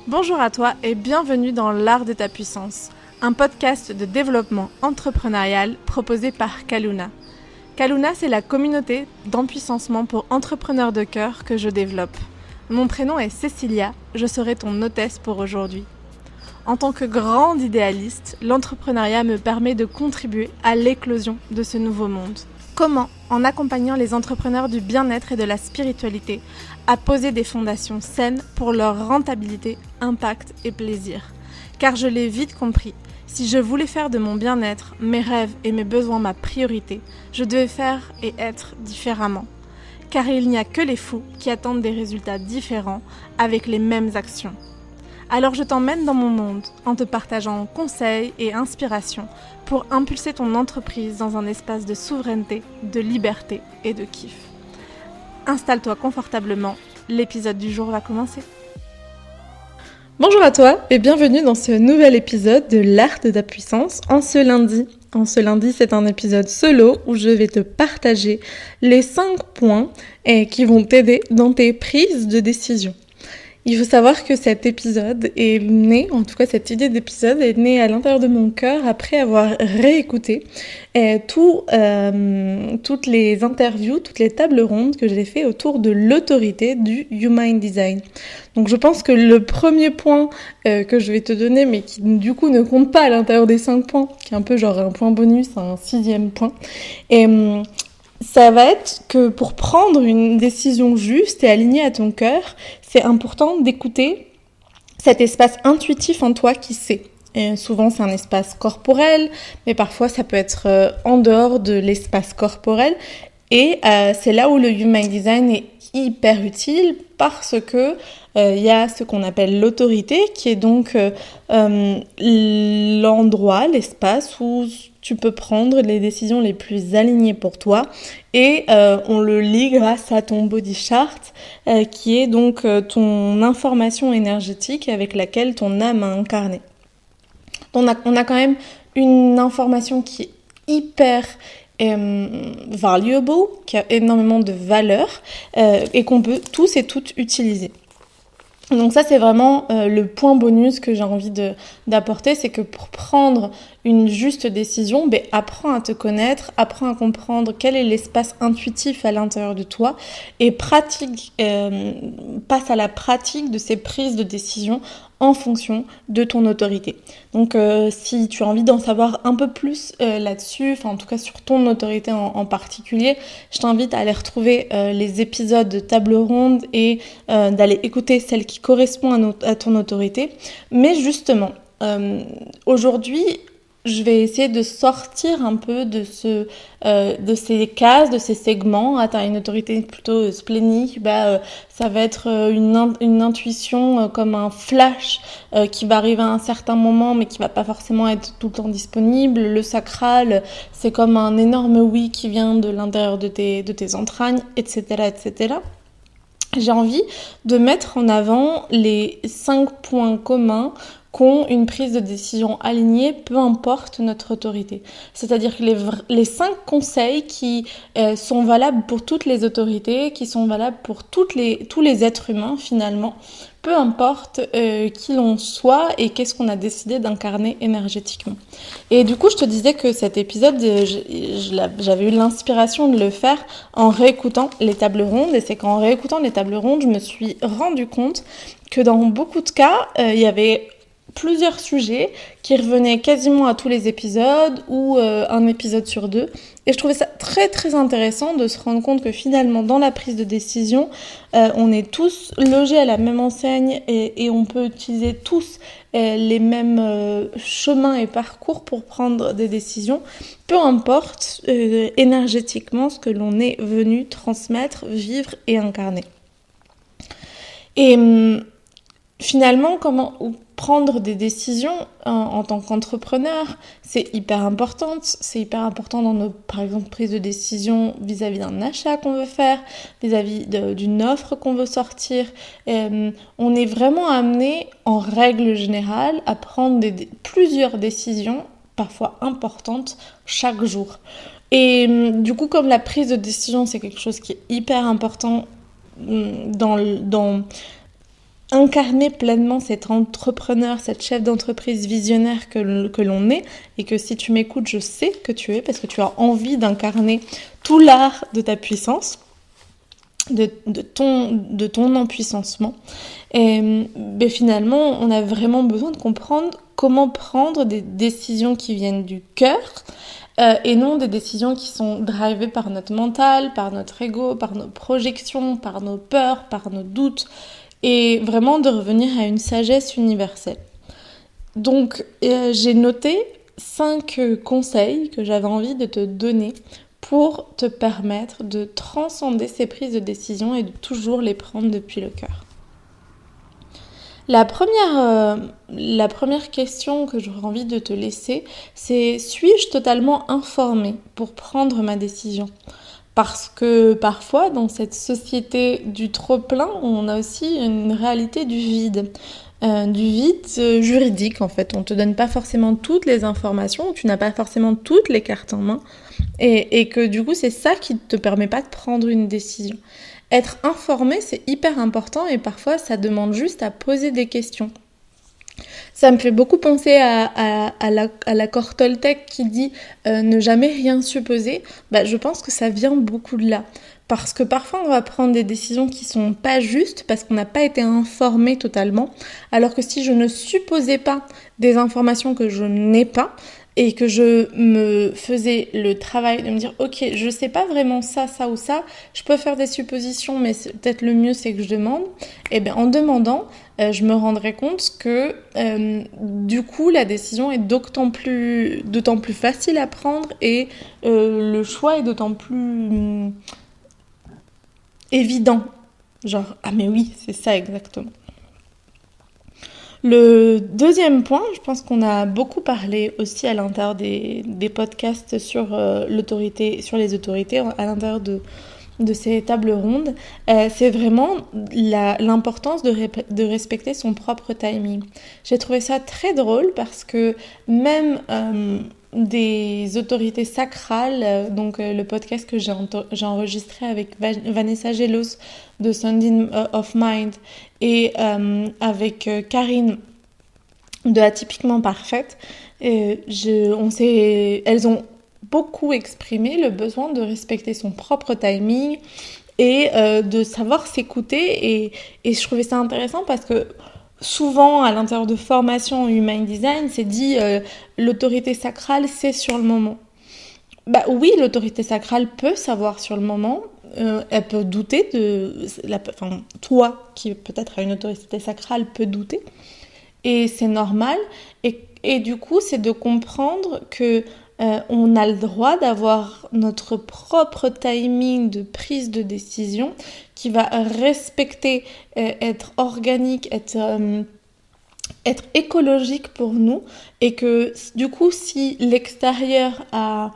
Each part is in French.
Bonjour à toi et bienvenue dans l'art de ta puissance, un podcast de développement entrepreneurial proposé par Kaluna. Kaluna, c'est la communauté d'empuissancement pour entrepreneurs de cœur que je développe. Mon prénom est Cécilia, je serai ton hôtesse pour aujourd'hui. En tant que grande idéaliste, l'entrepreneuriat me permet de contribuer à l'éclosion de ce nouveau monde. Comment, en accompagnant les entrepreneurs du bien-être et de la spiritualité, à poser des fondations saines pour leur rentabilité, impact et plaisir. Car je l'ai vite compris, si je voulais faire de mon bien-être, mes rêves et mes besoins ma priorité, je devais faire et être différemment. Car il n'y a que les fous qui attendent des résultats différents avec les mêmes actions. Alors je t'emmène dans mon monde en te partageant conseils et inspirations pour impulser ton entreprise dans un espace de souveraineté, de liberté et de kiff. Installe-toi confortablement, l'épisode du jour va commencer. Bonjour à toi et bienvenue dans ce nouvel épisode de l'art de ta puissance en ce lundi. En ce lundi, c'est un épisode solo où je vais te partager les 5 points qui vont t'aider dans tes prises de décision. Il faut savoir que cet épisode est né, en tout cas cette idée d'épisode est née à l'intérieur de mon cœur après avoir réécouté toutes les interviews, toutes les tables rondes que j'ai fait autour de l'autorité du Human Design. Donc je pense que le premier point que je vais te donner, mais qui du coup ne compte pas à l'intérieur des 5 points, qui est un peu genre un point bonus, un 6e point, ça va être que pour prendre une décision juste et alignée à ton cœur, c'est important d'écouter cet espace intuitif en toi qui sait. Et souvent, c'est un espace corporel, mais parfois, ça peut être en dehors de l'espace corporel. Et c'est là où le Human Design est hyper utile parce que il y a ce qu'on appelle l'autorité, qui est donc l'endroit, l'espace où tu peux prendre les décisions les plus alignées pour toi et on le lit grâce à ton body chart qui est donc ton information énergétique avec laquelle ton âme a incarné. On a quand même une information qui est hyper valuable, qui a énormément de valeur et qu'on peut tous et toutes utiliser. Donc ça, c'est vraiment le point bonus que j'ai envie d'apporter, c'est que pour prendre une juste décision, apprends à te connaître, apprends à comprendre quel est l'espace intuitif à l'intérieur de toi et passe à la pratique de ces prises de décision en fonction de ton autorité. Donc si tu as envie d'en savoir un peu plus là-dessus, enfin en tout cas sur ton autorité en particulier, je t'invite à aller retrouver les épisodes de table ronde et d'aller écouter celle qui correspond à ton autorité. Mais justement, aujourd'hui, je vais essayer de sortir un peu de ces cases, de ces segments. Ah, t'as une autorité plutôt splénique, ça va être une intuition comme un flash qui va arriver à un certain moment, mais qui va pas forcément être tout le temps disponible. Le sacral, c'est comme un énorme oui qui vient de l'intérieur de tes entrailles, etc., etc. J'ai envie de mettre en avant les 5 points communs qu'ont une prise de décision alignée, peu importe notre autorité. C'est-à-dire que les 5 conseils qui sont valables pour toutes les autorités, qui sont valables pour tous les êtres humains finalement, peu importe qui l'on soit et qu'est-ce qu'on a décidé d'incarner énergétiquement. Et du coup, je te disais que cet épisode, j'avais eu l'inspiration de le faire en réécoutant les tables rondes. Et c'est qu'en réécoutant les tables rondes, je me suis rendu compte que dans beaucoup de cas, il y avait plusieurs sujets qui revenaient quasiment à tous les épisodes ou un épisode sur 2. Et je trouvais ça très très intéressant de se rendre compte que finalement dans la prise de décision, on est tous logés à la même enseigne et on peut utiliser tous les mêmes chemins et parcours pour prendre des décisions, peu importe énergétiquement ce que l'on est venu transmettre, vivre et incarner. Et finalement, comment prendre des décisions en tant qu'entrepreneur, c'est hyper important. C'est hyper important dans nos, par exemple, prises de décision vis-à-vis d'un achat qu'on veut faire, vis-à-vis d'une offre qu'on veut sortir. On est vraiment amené, en règle générale, à prendre plusieurs décisions, parfois importantes, chaque jour. Et du coup, comme la prise de décision, c'est quelque chose qui est hyper important dans incarner pleinement cet entrepreneur, cette chef d'entreprise visionnaire que l'on est, et que si tu m'écoutes, je sais que tu es, parce que tu as envie d'incarner tout l'art de ta puissance, de ton empuissancement. Et finalement, on a vraiment besoin de comprendre comment prendre des décisions qui viennent du cœur, et non des décisions qui sont drivées par notre mental, par notre ego, par nos projections, par nos peurs, par nos doutes, et vraiment de revenir à une sagesse universelle. Donc, j'ai noté 5 conseils que j'avais envie de te donner pour te permettre de transcender ces prises de décision et de toujours les prendre depuis le cœur. La première question que j'aurais envie de te laisser, c'est: suis-je totalement informée pour prendre ma décision ? Parce que parfois, dans cette société du trop-plein, on a aussi une réalité du vide. Du vide juridique, en fait. On ne te donne pas forcément toutes les informations, tu n'as pas forcément toutes les cartes en main, et que du coup, c'est ça qui ne te permet pas de prendre une décision. Être informé, c'est hyper important, et parfois, ça demande juste à poser des questions. Ça me fait beaucoup penser à l'accord Toltec qui dit ne jamais rien supposer. Je pense que ça vient beaucoup de là. Parce que parfois on va prendre des décisions qui sont pas justes parce qu'on n'a pas été informé totalement. Alors que si je ne supposais pas des informations que je n'ai pas, et que je me faisais le travail de me dire ok, je sais pas vraiment ça ou ça, je peux faire des suppositions, mais peut-être le mieux c'est que je demande. Et bien en demandant, je me rendrai compte que du coup la décision est d'autant plus facile à prendre, et le choix est d'autant plus évident. Genre ah mais oui, c'est ça exactement. Le deuxième point, je pense qu'on a beaucoup parlé aussi à l'intérieur des podcasts sur l'autorité, sur les autorités, à l'intérieur de ces tables rondes, c'est vraiment l'importance de respecter son propre timing. J'ai trouvé ça très drôle parce que même des autorités sacrales, donc le podcast que j'ai enregistré avec Vanessa Gelos de Sounding of Mind, et avec Karine de Atypiquement Parfaite, elles ont beaucoup exprimé le besoin de respecter son propre timing et de savoir s'écouter, et je trouvais ça intéressant parce que souvent à l'intérieur de formation en Human Design, c'est dit l'autorité sacrale c'est sur le moment. Oui, l'autorité sacrale peut savoir sur le moment, elle peut douter toi qui peut-être a une autorité sacrale peut douter, et c'est normal, et du coup c'est de comprendre que on a le droit d'avoir notre propre timing de prise de décision qui va respecter, être organique, être écologique pour nous, et que du coup si l'extérieur a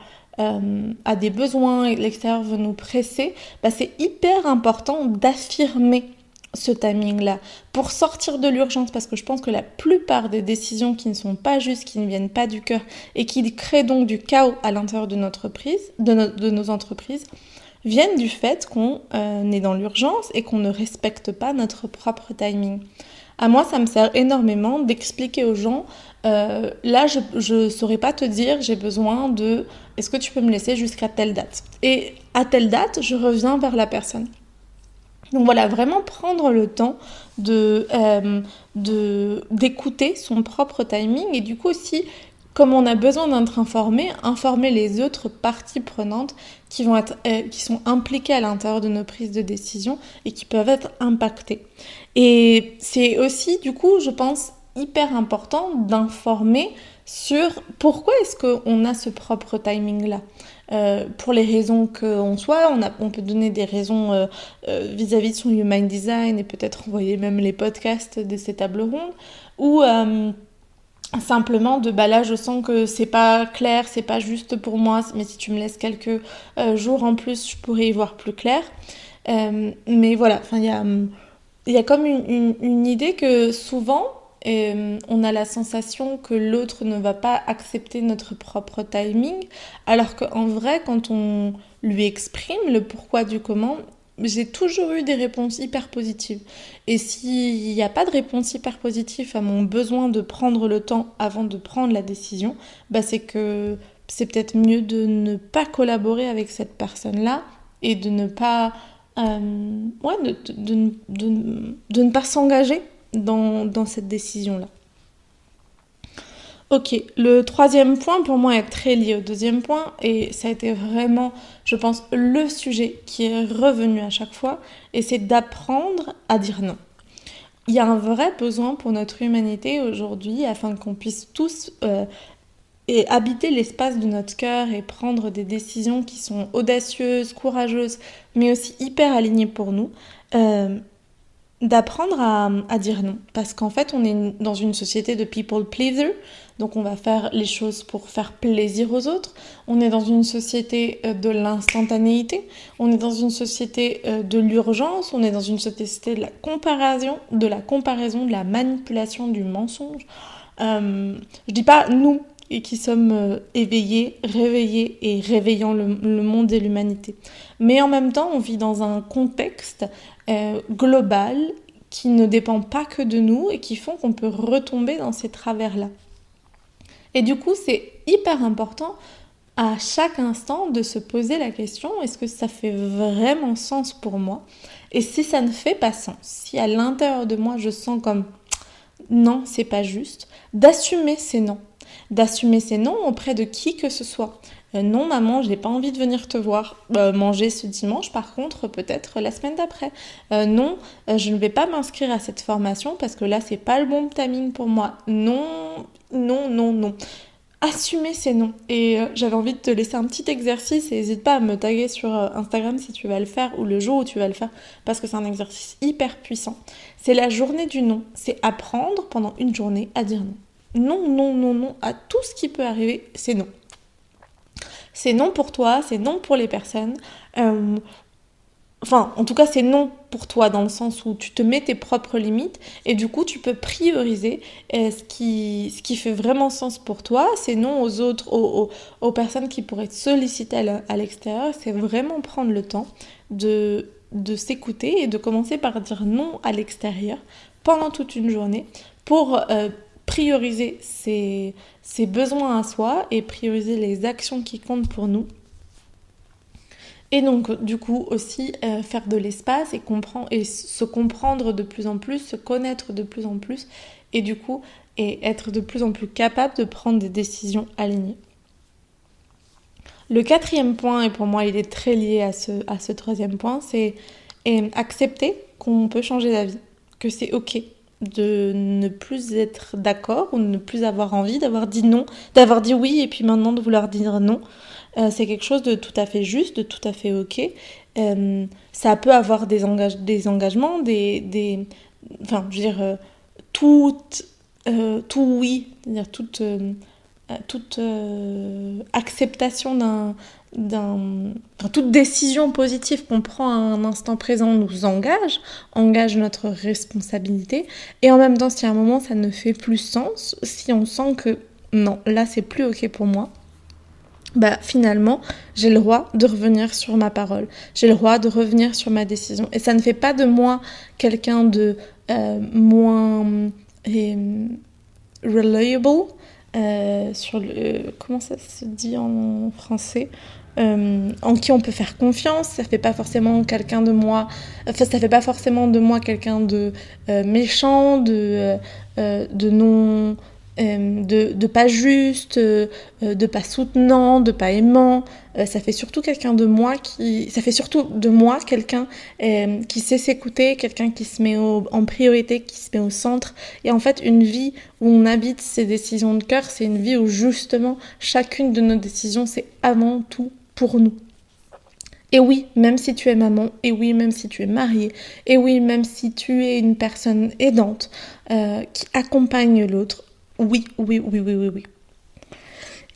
des besoins et l'extérieur veut nous presser, c'est hyper important d'affirmer ce timing-là pour sortir de l'urgence, parce que je pense que la plupart des décisions qui ne sont pas justes, qui ne viennent pas du cœur et qui créent donc du chaos à l'intérieur de nos entreprises, viennent du fait qu'on est dans l'urgence et qu'on ne respecte pas notre propre timing. À moi, ça me sert énormément d'expliquer aux gens, là, je ne saurais pas te dire, j'ai besoin de, est-ce que tu peux me laisser jusqu'à telle date ? Et à telle date, je reviens vers la personne. Donc voilà, vraiment prendre le temps d'écouter son propre timing, et du coup aussi, comme on a besoin d'être informer les autres parties prenantes qui sont impliquées à l'intérieur de nos prises de décision et qui peuvent être impactées. Et c'est aussi, du coup, je pense, hyper important d'informer sur pourquoi est-ce qu'on a ce propre timing-là. Pour les raisons qu'on soit, on peut donner des raisons vis-à-vis de son Human Design, et peut-être envoyer même les podcasts de ces tables rondes, ou simplement là je sens que c'est pas clair, c'est pas juste pour moi, mais si tu me laisses quelques jours en plus, je pourrais y voir plus clair. Mais voilà, il y a comme une idée que souvent on a la sensation que l'autre ne va pas accepter notre propre timing, alors qu'en vrai, quand on lui exprime le pourquoi du comment, j'ai toujours eu des réponses hyper positives. Et s'il n'y a pas de réponse hyper positive à mon besoin de prendre le temps avant de prendre la décision, bah c'est que c'est peut-être mieux de ne pas collaborer avec cette personne-là et de ne pas, de ne pas s'engager dans cette décision-là. Ok, le troisième point pour moi est très lié au deuxième point et ça a été vraiment, je pense, le sujet qui est revenu à chaque fois et c'est d'apprendre à dire non. Il y a un vrai besoin pour notre humanité aujourd'hui afin qu'on puisse tous habiter l'espace de notre cœur et prendre des décisions qui sont audacieuses, courageuses, mais aussi hyper alignées pour nous. Euh, D'apprendre à dire non. Parce qu'en fait, on est dans une société de people pleaser, donc on va faire les choses pour faire plaisir aux autres. On est dans une société de l'instantanéité, on est dans une société de l'urgence, on est dans une société de la manipulation, du mensonge. Je dis pas nous et qui sommes éveillés, réveillés et réveillant le monde et l'humanité. Mais en même temps, on vit dans un contexte global qui ne dépend pas que de nous et qui font qu'on peut retomber dans ces travers-là. Et du coup, c'est hyper important à chaque instant de se poser la question, est-ce que ça fait vraiment sens pour moi? Et si ça ne fait pas sens, si à l'intérieur de moi je sens comme non, c'est pas juste, d'assumer ces noms. D'assumer ces noms auprès de qui que ce soit. Non maman, j'ai pas envie de venir te voir manger ce dimanche, par contre peut-être la semaine d'après. Non, je ne vais pas m'inscrire à cette formation parce que là c'est pas le bon timing pour moi. Non, non, non, non. Assumer ces noms. Et j'avais envie de te laisser un petit exercice et n'hésite pas à me taguer sur Instagram si tu vas le faire ou le jour où tu vas le faire parce que c'est un exercice hyper puissant. C'est la journée du non. C'est apprendre pendant une journée à dire non. Non, non, non, non, à tout ce qui peut arriver, c'est non. C'est non pour toi, c'est non pour les personnes. Enfin, en tout cas, c'est non pour toi dans le sens où tu te mets tes propres limites et du coup, tu peux prioriser ce qui fait vraiment sens pour toi. C'est non aux autres, aux personnes qui pourraient te solliciter à l'extérieur. C'est vraiment prendre le temps de s'écouter et de commencer par dire non à l'extérieur pendant toute une journée pour prioriser ses besoins à soi et prioriser les actions qui comptent pour nous. Et donc, du coup, aussi faire de l'espace et se comprendre de plus en plus, se connaître de plus en plus, et du coup, et être de plus en plus capable de prendre des décisions alignées. Le quatrième point, et pour moi, il est très lié à ce troisième point, c'est accepter qu'on peut changer d'avis, que c'est ok de ne plus être d'accord ou de ne plus avoir envie, d'avoir dit non, d'avoir dit oui, et puis maintenant de vouloir dire non. C'est quelque chose de tout à fait juste, de tout à fait ok. Ça peut avoir des engagements, enfin, je veux dire, tout oui, c'est-à-dire toute acceptation enfin, toute décision positive qu'on prend à un instant présent nous engage notre responsabilité. Et en même temps, si à un moment ça ne fait plus sens, si on sent que non, là c'est plus ok pour moi, bah finalement, j'ai le droit de revenir sur ma parole. J'ai le droit de revenir sur ma décision. Et ça ne fait pas de moi quelqu'un de moins reliable. Comment ça se dit en français, en qui on peut faire confiance. Ça fait pas forcément quelqu'un de moi. Enfin, ça fait pas forcément de moi quelqu'un de méchant, de non. De pas juste, de pas soutenant, de pas aimant. Ça fait surtout de moi quelqu'un qui sait s'écouter, quelqu'un qui se met en priorité, qui se met au centre. Et en fait, une vie où on habite ses décisions de cœur, c'est une vie où justement chacune de nos décisions, c'est avant tout pour nous. Et oui, même si tu es maman, et oui, même si tu es mariée, et oui, même si tu es une personne aidante qui accompagne l'autre, oui.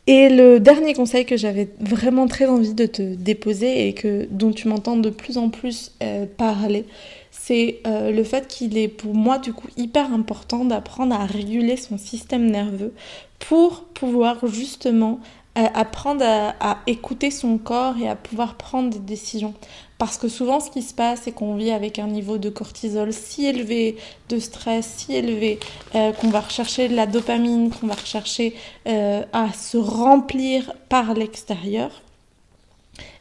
Et le dernier conseil que j'avais vraiment très envie de te déposer et dont tu m'entends de plus en plus parler, c'est le fait qu'il est pour moi du coup hyper important d'apprendre à réguler son système nerveux pour pouvoir justement apprendre à écouter son corps et à pouvoir prendre des décisions. Parce que souvent, ce qui se passe, c'est qu'on vit avec un niveau de cortisol si élevé, de stress si élevé, qu'on va rechercher de la dopamine, qu'on va rechercher à se remplir par l'extérieur.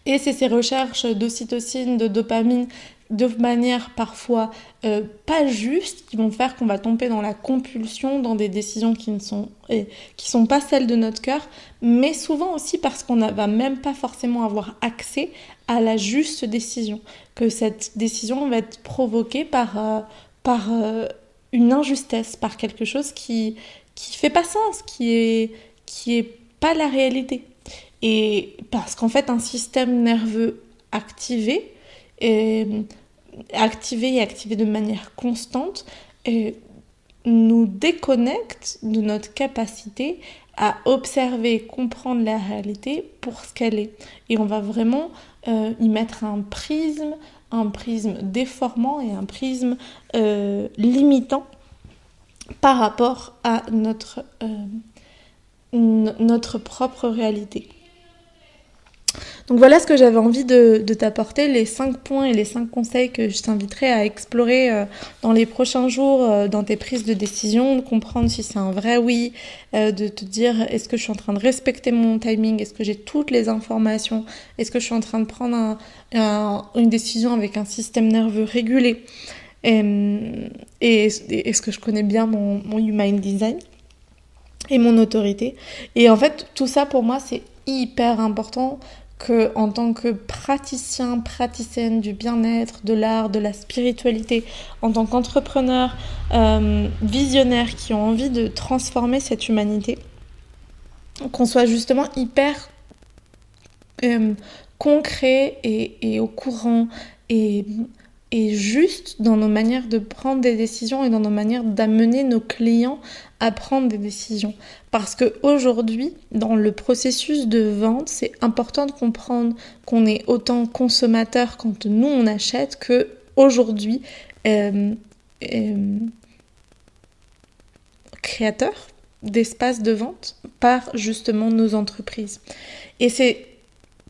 Et c'est ces recherches d'ocytocine, de dopamine, de manière parfois pas juste, qui vont faire qu'on va tomber dans la compulsion, dans des décisions qui sont pas celles de notre cœur, mais souvent aussi parce qu'on ne va même pas forcément avoir accès à la juste décision, que cette décision va être provoquée par une injustice, par quelque chose qui fait pas sens, qui est pas la réalité. Et parce qu'en fait, un système nerveux activé, et activé de manière constante, nous déconnecte de notre capacité à observer, comprendre la réalité pour ce qu'elle est. Et on va vraiment y mettre un prisme déformant et un prisme limitant par rapport à notre propre réalité. Donc voilà ce que j'avais envie de t'apporter, les 5 points et les 5 conseils que je t'inviterai à explorer dans les prochains jours dans tes prises de décision, de comprendre si c'est un vrai oui, de te dire est-ce que je suis en train de respecter mon timing, est-ce que j'ai toutes les informations, est-ce que je suis en train de prendre une décision avec un système nerveux régulé, et est-ce que je connais bien mon human design et mon autorité. Et en fait, tout ça pour moi, c'est hyper important que en tant que praticienne du bien-être, de l'art, de la spiritualité, en tant qu'entrepreneur visionnaire qui ont envie de transformer cette humanité, qu'on soit justement hyper concret et au courant et juste dans nos manières de prendre des décisions et dans nos manières d'amener nos clients à prendre des décisions. Parce qu'aujourd'hui, dans le processus de vente, c'est important de comprendre qu'on est autant consommateur quand nous on achète que aujourd'hui créateur d'espaces de vente par justement nos entreprises. Et c'est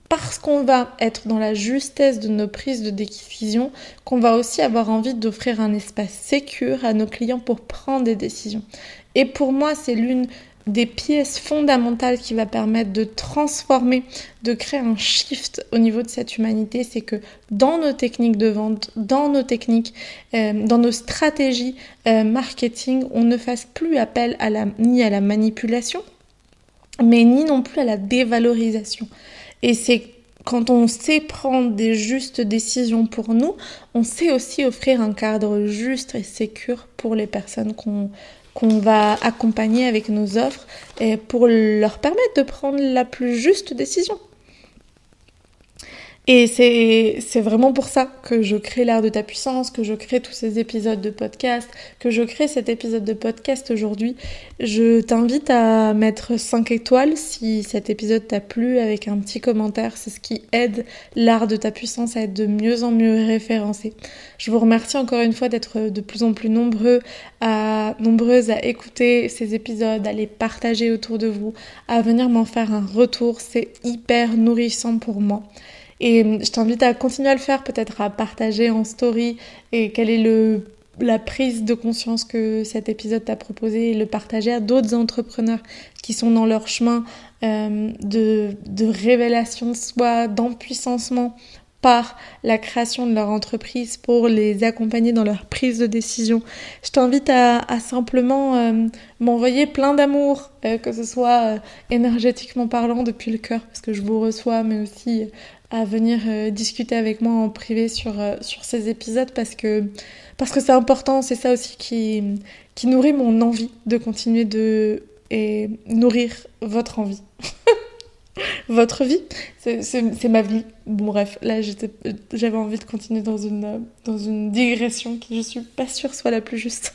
parce qu'on va être dans la justesse de nos prises de décision qu'on va aussi avoir envie d'offrir un espace sécure à nos clients pour prendre des décisions. Et pour moi, c'est l'une des pièces fondamentales qui va permettre de transformer, de créer un shift au niveau de cette humanité, c'est que dans nos techniques de vente, dans nos techniques, dans nos stratégies marketing, on ne fasse plus appel ni à la manipulation, mais ni non plus à la dévalorisation. Et c'est quand on sait prendre des justes décisions pour nous, on sait aussi offrir un cadre juste et sécure pour les personnes qu'on va accompagner avec nos offres et pour leur permettre de prendre la plus juste décision. Et c'est vraiment pour ça que je crée l'art de ta puissance, que je crée tous ces épisodes de podcast, que je crée cet épisode de podcast aujourd'hui. Je t'invite à mettre 5 étoiles si cet épisode t'a plu avec un petit commentaire. C'est ce qui aide l'art de ta puissance à être de mieux en mieux référencé. Je vous remercie encore une fois d'être de plus en plus nombreuses à écouter ces épisodes, à les partager autour de vous, à venir m'en faire un retour. C'est hyper nourrissant pour moi. Et je t'invite à continuer à le faire, peut-être à partager en story et quelle est la prise de conscience que cet épisode t'a proposé et le partager à d'autres entrepreneurs qui sont dans leur chemin de révélation de soi, d'empuissancement par la création de leur entreprise pour les accompagner dans leur prise de décision. Je t'invite à simplement m'envoyer plein d'amour, que ce soit énergétiquement parlant depuis le cœur, parce que je vous reçois, mais aussi à venir discuter avec moi en privé sur ces épisodes parce que c'est important, c'est ça aussi qui nourrit mon envie de continuer et nourrir votre envie. Votre vie, c'est ma vie. Bon bref, là j'avais envie de continuer dans une digression qui je suis pas sûre soit la plus juste.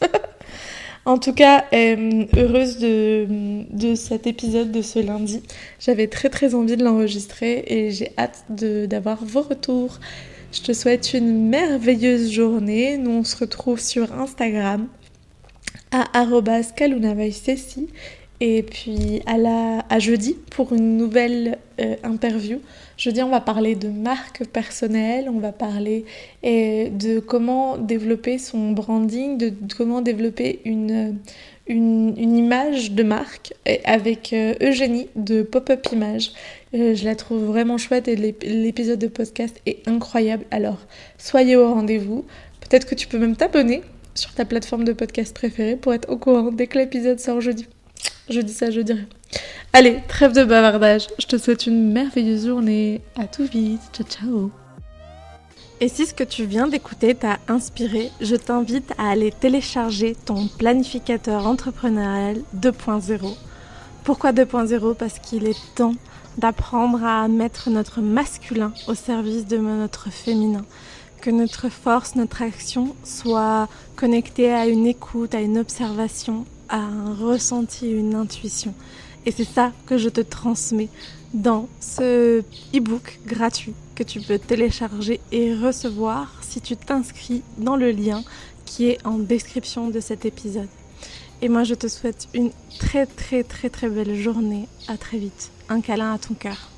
En tout cas, heureuse de cet épisode de ce lundi. J'avais très très envie de l'enregistrer et j'ai hâte d'avoir vos retours. Je te souhaite une merveilleuse journée. Nous on se retrouve sur Instagram à @kalunavaisceci Et puis à jeudi pour une nouvelle interview. Jeudi, on va parler de marque personnelle, on va parler de comment développer son branding, de comment développer une image de marque avec Eugénie de Pop-Up Image. Je la trouve vraiment chouette et l'épisode de podcast est incroyable. Alors, soyez au rendez-vous. Peut-être que tu peux même t'abonner sur ta plateforme de podcast préférée pour être au courant dès que l'épisode sort jeudi. Je dis ça, je dirais. Allez, trêve de bavardage. Je te souhaite une merveilleuse journée. À tout vite. Ciao, ciao. Et si ce que tu viens d'écouter t'a inspiré, je t'invite à aller télécharger ton planificateur entrepreneurial 2.0. Pourquoi 2.0 ? Parce qu'il est temps d'apprendre à mettre notre masculin au service de notre féminin. Que notre force, notre action soit connectée à une écoute, à une observation, à un ressenti, une intuition. Et c'est ça que je te transmets dans ce e-book gratuit que tu peux télécharger et recevoir si tu t'inscris dans le lien qui est en description de cet épisode. Et moi, je te souhaite une très très très très belle journée. À très vite. Un câlin à ton cœur.